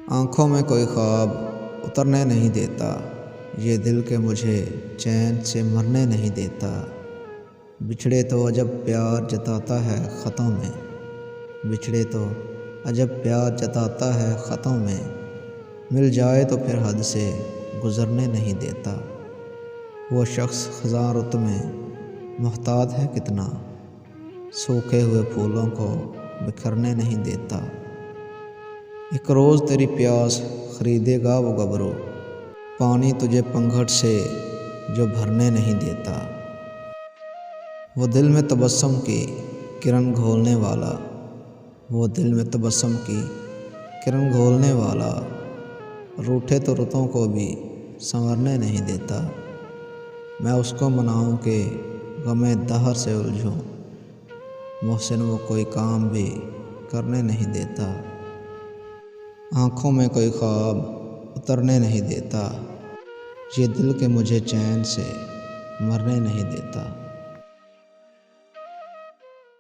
آنکھوں میں کوئی خواب اترنے نہیں دیتا، یہ دل کے مجھے چین سے مرنے نہیں دیتا۔ بچھڑے تو عجب پیار جتاتا ہے خطوں میں، بچھڑے تو عجب پیار جتاتا ہے خطوں میں، مل جائے تو پھر حد سے گزرنے نہیں دیتا۔ وہ شخص خزاں رت میں محتاط ہے کتنا، سوکھے ہوئے پھولوں کو بکھرنے نہیں دیتا۔ ایک روز تیری پیاس خریدے گا وہ گبرو، پانی تجھے پنگھٹ سے جو بھرنے نہیں دیتا۔ وہ دل میں تبسم کی کرن گھولنے والا، وہ دل میں تبسم کی کرن گھولنے والا، روٹھے تو رتوں کو بھی سنورنے نہیں دیتا۔ میں اس کو مناؤں کہ غم دہر سے الجھوں، محسن وہ کوئی کام بھی کرنے نہیں دیتا۔ آنکھوں میں کوئی خواب اترنے نہیں دیتا، یہ دل کے مجھے چین سے مرنے نہیں دیتا۔